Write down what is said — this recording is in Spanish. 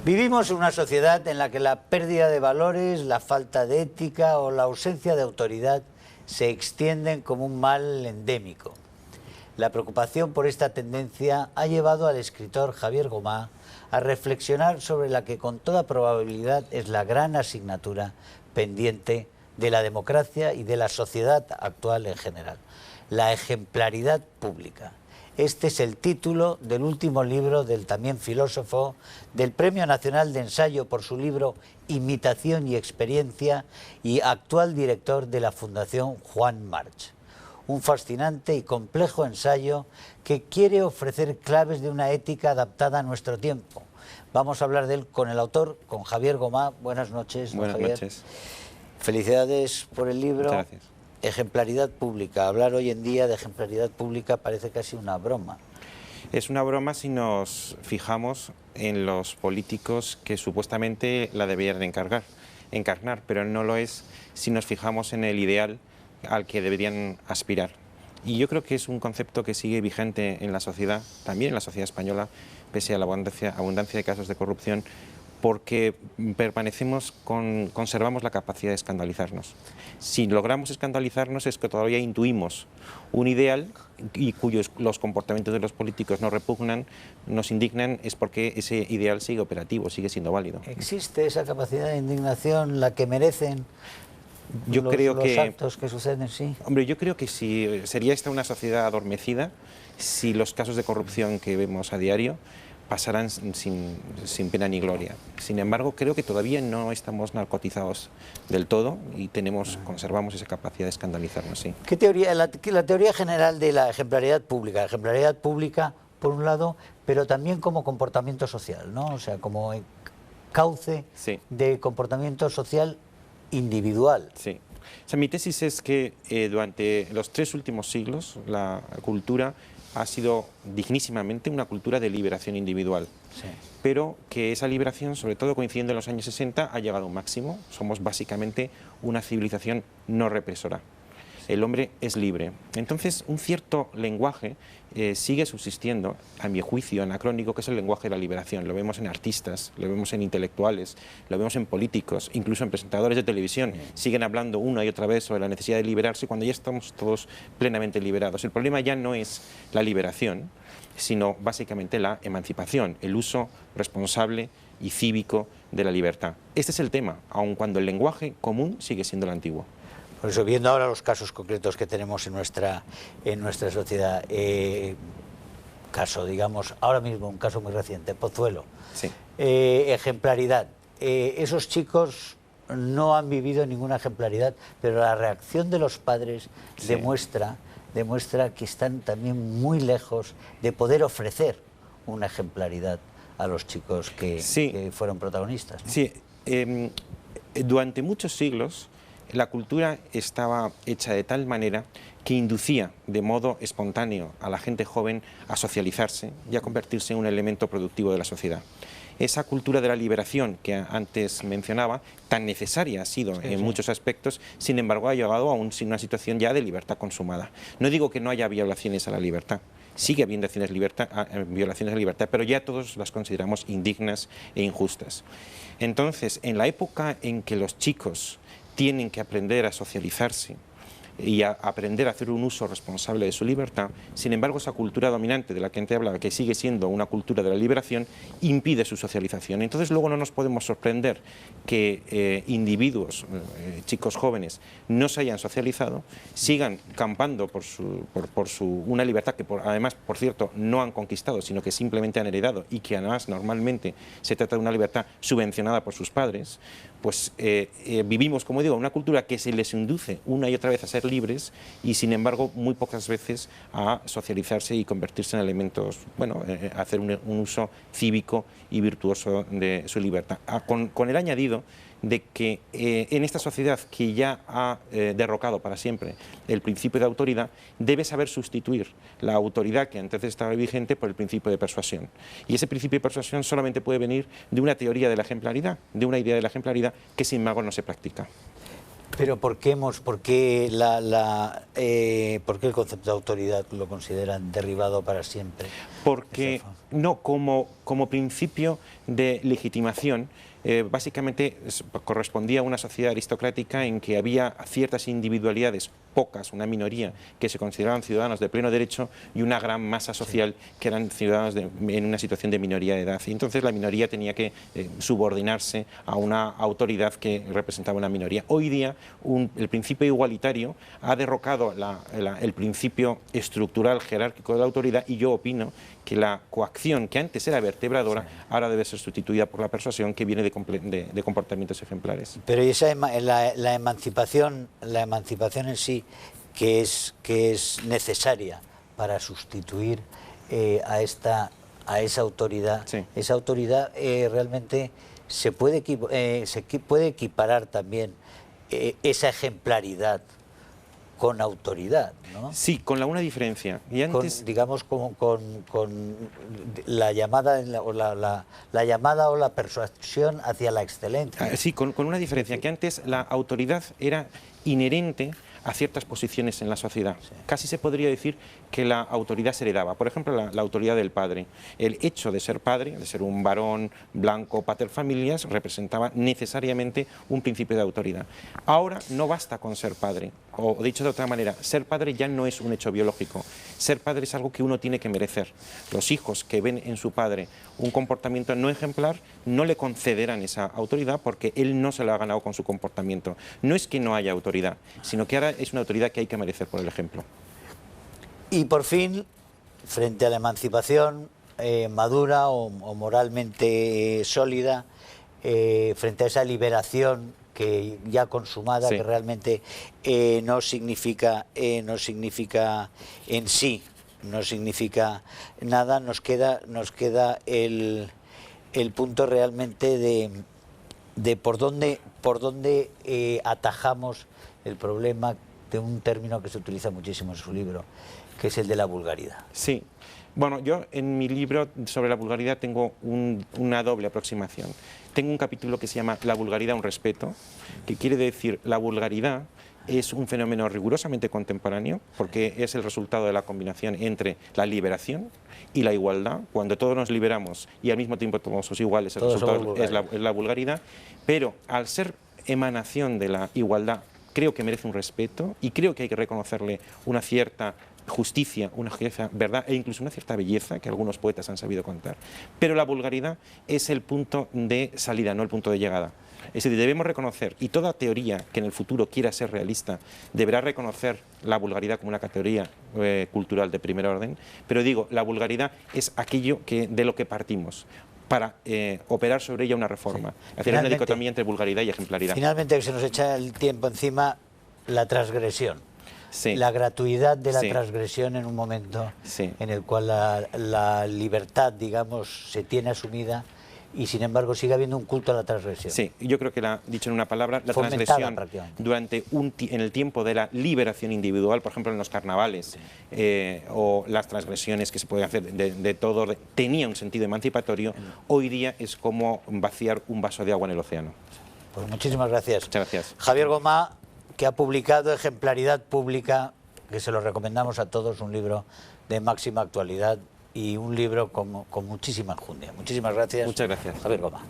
Vivimos en una sociedad en la que la pérdida de valores, la falta de ética o la ausencia de autoridad se extienden como un mal endémico. La preocupación por esta tendencia ha llevado al escritor Javier Gomá a reflexionar sobre la que con toda probabilidad es la gran asignatura pendiente de la democracia y de la sociedad actual en general: la ejemplaridad pública. Este es el título del último libro del también filósofo, del Premio Nacional de Ensayo por su libro Imitación y Experiencia y actual director de la Fundación Juan March. Un fascinante y complejo ensayo que quiere ofrecer claves de una ética adaptada a nuestro tiempo. Vamos a hablar de él con el autor, con Javier Gomá. Buenas noches, Buenas Javier. noches. Felicidades por el libro. Muchas gracias. Ejemplaridad pública. Hablar hoy en día de ejemplaridad pública parece casi una broma. Es una broma si nos fijamos en los políticos que supuestamente la deberían encarnar, pero no lo es si nos fijamos en el ideal al que deberían aspirar. Y yo creo que es un concepto que sigue vigente en la sociedad, también en la sociedad española, pese a la abundancia de casos de corrupción, porque conservamos la capacidad de escandalizarnos. Si logramos escandalizarnos es que todavía intuimos un ideal y los comportamientos de los políticos nos repugnan, nos indignan, es porque ese ideal sigue operativo, sigue siendo válido. ¿Existe esa capacidad de indignación, la que merecen los actos que suceden? Sí. Hombre, yo creo que sería esta una sociedad adormecida si los casos de corrupción que vemos a diario pasarán sin pena ni gloria. Sin embargo, creo que todavía no estamos narcotizados del todo y conservamos esa capacidad de escandalizarnos. Sí. ¿Qué teoría, la teoría general de la ejemplaridad pública, por un lado, pero también como comportamiento social, ¿no? O sea, como cauce de comportamiento social individual. Sí. O sea, mi tesis es que durante los 3 últimos siglos la cultura ha sido dignísimamente una cultura de liberación individual, pero que esa liberación, sobre todo coincidiendo en los años 60, ha llegado a un máximo. Somos básicamente una civilización no represora. El hombre es libre. Entonces, un cierto lenguaje sigue subsistiendo, a mi juicio anacrónico, que es el lenguaje de la liberación. Lo vemos en artistas, lo vemos en intelectuales, lo vemos en políticos, incluso en presentadores de televisión. Siguen hablando una y otra vez sobre la necesidad de liberarse cuando ya estamos todos plenamente liberados. El problema ya no es la liberación, sino básicamente la emancipación, el uso responsable y cívico de la libertad. Este es el tema, aun cuando el lenguaje común sigue siendo el antiguo. Por eso, viendo ahora los casos concretos que tenemos en nuestra sociedad, digamos, ahora mismo un caso muy reciente, Pozuelo, ejemplaridad. Esos chicos no han vivido ninguna ejemplaridad, pero la reacción de los padres demuestra que están también muy lejos de poder ofrecer una ejemplaridad a los chicos que fueron protagonistas, ¿no? Sí, durante muchos siglos la cultura estaba hecha de tal manera que inducía de modo espontáneo a la gente joven a socializarse y a convertirse en un elemento productivo de la sociedad. Esa cultura de la liberación que antes mencionaba, tan necesaria ha sido en muchos aspectos, sin embargo ha llegado a una situación ya de libertad consumada. No digo que no haya violaciones a la libertad, sigue habiendo violaciones a la libertad, pero ya todos las consideramos indignas e injustas. Entonces, en la época en que los chicos tienen que aprender a socializarse y a aprender a hacer un uso responsable de su libertad, sin embargo esa cultura dominante de la que antes hablaba, que sigue siendo una cultura de la liberación, impide su socialización. Entonces luego no nos podemos sorprender que individuos, chicos jóvenes, no se hayan socializado, sigan campando por una libertad que además, por cierto, no han conquistado, sino que simplemente han heredado y que además normalmente se trata de una libertad subvencionada por sus padres. Pues vivimos, como digo, una cultura que se les induce una y otra vez a ser libres y sin embargo muy pocas veces a socializarse y convertirse en elementos, a hacer un uso cívico y virtuoso de su libertad. Con el añadido de que en esta sociedad que ya ha derrocado para siempre el principio de autoridad, debe saber sustituir la autoridad que antes estaba vigente por el principio de persuasión. Y ese principio de persuasión solamente puede venir de una teoría de la ejemplaridad, de una idea de la ejemplaridad que sin embargo no se practica. Pero ¿por qué el concepto de autoridad lo consideran derribado para siempre? Porque no, como principio de legitimación, básicamente correspondía a una sociedad aristocrática en que había ciertas individualidades, pocas, una minoría, que se consideraban ciudadanos de pleno derecho y una gran masa social que eran ciudadanos en una situación de minoría de edad. Y entonces la minoría tenía que subordinarse a una autoridad que representaba una minoría. Hoy día el principio igualitario ha derrocado el principio estructural jerárquico de la autoridad, y yo opino que la coacción, que antes era vertebradora, ahora debe ser sustituida por la persuasión, que viene de comportamientos ejemplares. Pero la emancipación en sí, que es necesaria para sustituir a esa autoridad, Sí. esa autoridad realmente se puede equiparar también esa ejemplaridad con autoridad, ¿no? Sí, con una diferencia. Y antes, Digamos, con la llamada o la persuasión hacia la excelencia. sí, con una diferencia, que antes la autoridad era inherente a ciertas posiciones en la sociedad. Sí. Casi se podría decir que la autoridad se heredaba. Por ejemplo, la autoridad del padre. El hecho de ser padre, de ser un varón blanco paterfamilias, representaba necesariamente un principio de autoridad. Ahora no basta con ser padre. O dicho de otra manera, ser padre ya no es un hecho biológico. Ser padre es algo que uno tiene que merecer. Los hijos que ven en su padre un comportamiento no ejemplar no le concederán esa autoridad porque él no se lo ha ganado con su comportamiento. No es que no haya autoridad, sino que ahora es una autoridad que hay que merecer por el ejemplo. Y por fin, frente a la emancipación madura o moralmente sólida, frente a esa liberación que ya consumada, sí, que realmente no significa en sí, no significa nada, nos queda el punto realmente de por dónde atajamos el problema de un término que se utiliza muchísimo en su libro, que es el de la vulgaridad. Sí. Bueno, yo en mi libro sobre la vulgaridad tengo una doble aproximación. Tengo un capítulo que se llama La vulgaridad, un respeto, que quiere decir la vulgaridad es un fenómeno rigurosamente contemporáneo porque es el resultado de la combinación entre la liberación y la igualdad. Cuando todos nos liberamos y al mismo tiempo todos somos iguales, el resultado es la vulgaridad, pero al ser emanación de la igualdad creo que merece un respeto y creo que hay que reconocerle una cierta justicia, una cierta verdad e incluso una cierta belleza que algunos poetas han sabido contar. Pero la vulgaridad es el punto de salida, no el punto de llegada. Es decir, debemos reconocer, y toda teoría que en el futuro quiera ser realista deberá reconocer la vulgaridad como una categoría cultural de primer orden, pero digo, la vulgaridad es aquello de lo que partimos para operar sobre ella una reforma, sí, hacer una dicotomía entre vulgaridad y ejemplaridad. Finalmente, que se nos echa el tiempo encima, la transgresión. Sí. La gratuidad de la transgresión en un momento en el cual la libertad, digamos, se tiene asumida y sin embargo sigue habiendo un culto a la transgresión. Sí, yo creo que dicho en una palabra, la transgresión durante en el tiempo de la liberación individual, por ejemplo en los carnavales, o las transgresiones que se pueden hacer de todo, tenía un sentido emancipatorio. Hoy día es como vaciar un vaso de agua en el océano. Pues muchísimas gracias. Muchas gracias. Javier Gomá, que ha publicado Ejemplaridad Pública, que se lo recomendamos a todos, un libro de máxima actualidad y un libro con muchísima enjundia. Muchísimas gracias. Muchas gracias. Javier Gomá.